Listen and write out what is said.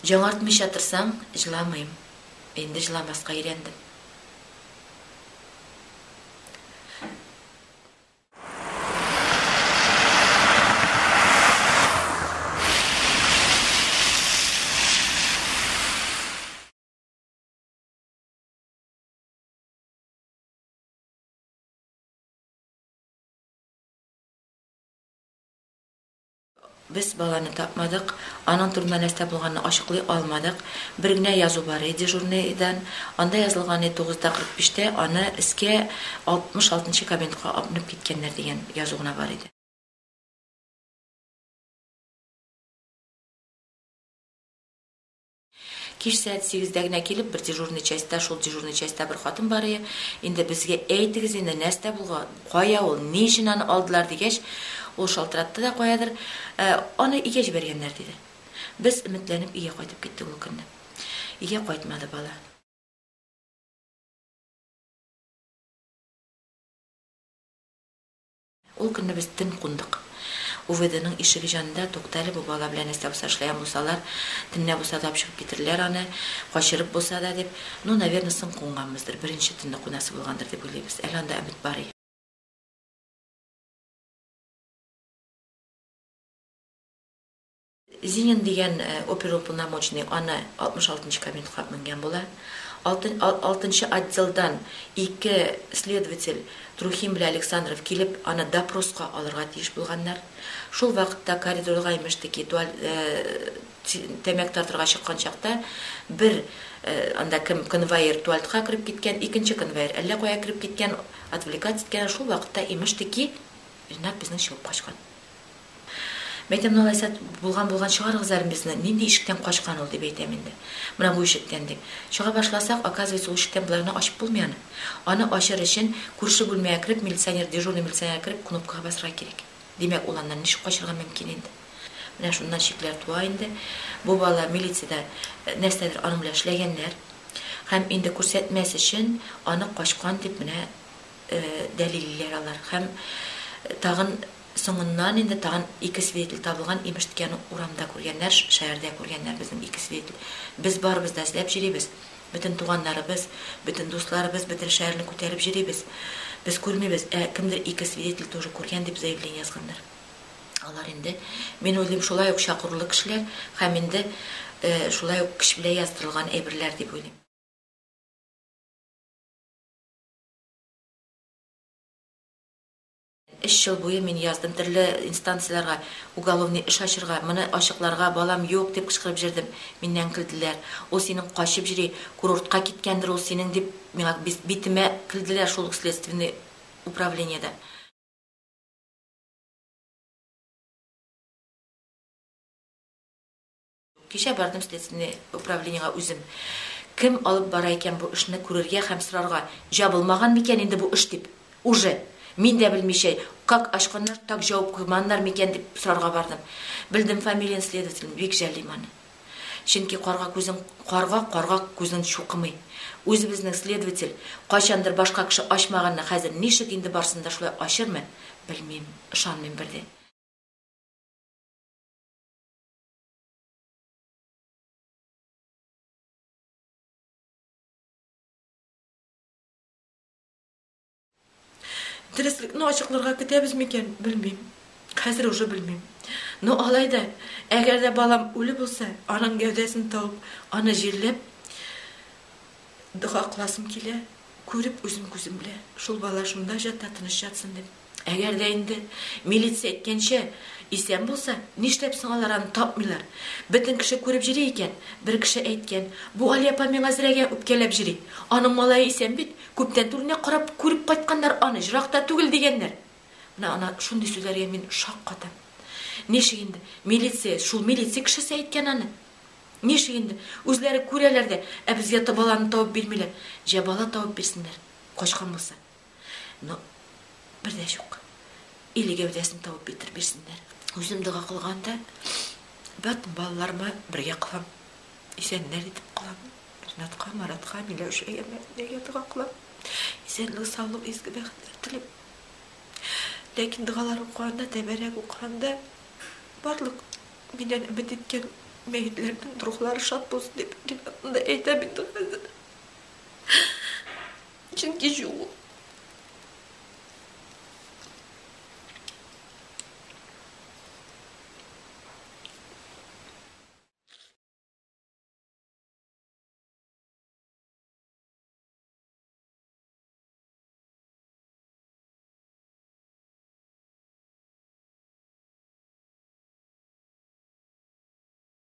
Жаңартмыйша тұрсаң, жыламайым. Енді жыламасқа үйрендім. Біз баланы тапмадық, аның турында нәрсе болғанын ашықлай алмадық. Bir генә язу бар иде журналдан. Анда язылган 9:45-тә аны искә 66-нчы кабинетка алып киткәннәр дигән язу гына бар иде. Кич сәгать 8-дә генә килеп, bir дежурный частьта, шул дежурный частьта bir хатын бар иде. Инде безгә әйтегез инде нәрсә булган, кая ул, ни өчен аны алдылар дигәч, ул шалтыратты да каядыр, аны игә җибәргәннәр диде. Без өметләнеп игә кайтып киттек ул көнне. Игә кайтмады бала. Ул көнне без тын кундык. УВДның ишеге җанында тукталып бу бала белән нәрсә булса эшләгән булсалар, төнне булса да чыгып китерләр аны, качырып булса да дип, наверное, соң куңганбыздыр. Беренче төнне кунасы булгандыр дип уйлыйбыз. Әле анда өмет бар. Зинин дигән оперуполномоченный аны 66-нчы кабинетка менгән була. 6-нчы отделдан 2 следователь Трухин белән Александров килеп, аны допроска алырга тиеш булганнар. Шул вакытта коридорга имештеки тәмәк тартырга чыккан чакта бер анда конвоир туалетка кирип киткән, икенче конвоир әллә кая кирип киткән, отвлекать иткән. Шул вакытта имештеки Ринат безнең чыгып качкан. Мәйтәм, налайса булган чыгарыгызлар безне, нинди ишектән качкан ул дип әйтәм инде. Менә бу ишектән дип. Чыга башласак, оказывается, ул ишектән буларны ачып булмый аны. Аны ачыр өчен күрше бүлмәгә кирип, милиционер, дежурный милиционер кирип, кнопкага басырга кирәк. Димәк, ул аннан ничек качырга мөмкин инде. Менә шуннан шикләр туа инде. Бу бала милициядә нәрсәдер аның белән эшләгәннәр. Һәм инде күрсәтмәс өчен аны качкан дип менә дәлилләр алар. Һәм тагын соңыннан инде тагын 2 свидетель табылган, имештекән урамда күргәннәр, шәһәрдә күргәннәр безнең 2 свидетель. Без барыбыз да эзләп йөрибез. Бүтән туганнарыбыз, бүтән дусларыбыз, бүтән шәһәрне күтәреп йөрибез. Без күрмибез, кемдер 2 свидетель тоже күргән дип заявление язганнар. Алар инде, мен уйлыйм, шулай ук чакырылы кешеләр, һәм инде шулай ук кеше белән яздырылган әйберләр дип уйлыйм. 3 ел буе мен яздым төрле инстанцияларга, уголовный эш ачырга, моны ачыкларга балам юк дип кычкырып җирдем. Миннән килделәр. Ул синең качып җири, курортка киткәндер ул синең дип миңа битемә килделәр шул следственный управлениедә. Кичә бардым следственный управлениегә үзем. Кем алып бара икән бу эшне күрергә һәм сорарга, җабылмаган микән инде бу эш дип. Уже мин дә белмичә, как ачканнар, так җавап куйманнар микән дип сорарга бардым. Белдем фамилиян следователь, бик җәлим аны. Чөнки карга күзен чукымый. Үзебезнең следователь качандыр башка кеше ачмаганны хәзер ничек инде барсында шулай ачырмы? Белмим, ышанмыйм бердә. Дөреслекне ачыкларга көтәбез микән? Белмим. Хәзер уже белмим. Но алайда, әгәр дә балам үле булса, аның гәүдәсен табып, аны җирләп дуга кыласым килә, күреп үзем күзем белән. Шул бала шунда җатта тыныч ятсын дип. Әгәр дә инде милиция әйткәнчә исән булса, нишләп соң алар аны тапмыйлар? Бөтен кеше күреп җири икән. Бер кеше әйткән, бу Али апа миңа зрәгә үпкәләп җири. Аның малае исән бит, күптән түренә карап күреп кайтканнар аны, җыракта түгел дигәннәр. Менә ана шундый сүзләргә мин шак катам. Ничек инде милиция, шул милиция кешесе әйткән аны. Ничек инде үзләре күрәләр дә, безгә баланы табып бирмиләр. Җә бала табып бирсеннәр, качкан булса. Но бер дә юк. Или гәүдәсен табып бирсеннәр. Үзем дога кылганда, бәтен балаларыма бергә кылам. Исәннәр итеп кылам. Ринатка, Маратка, Миләүшәгә дога кылам. Исәнлек, саулык, изге бәхетләр теләп. Ләкин дугалар укыганда, тәбәрәк укыганда, барлык миннән өмет иткән Мәйетләрнең рухлары шат булсын дип, Ринатны да әйтә бит хәзер. Чөнки ул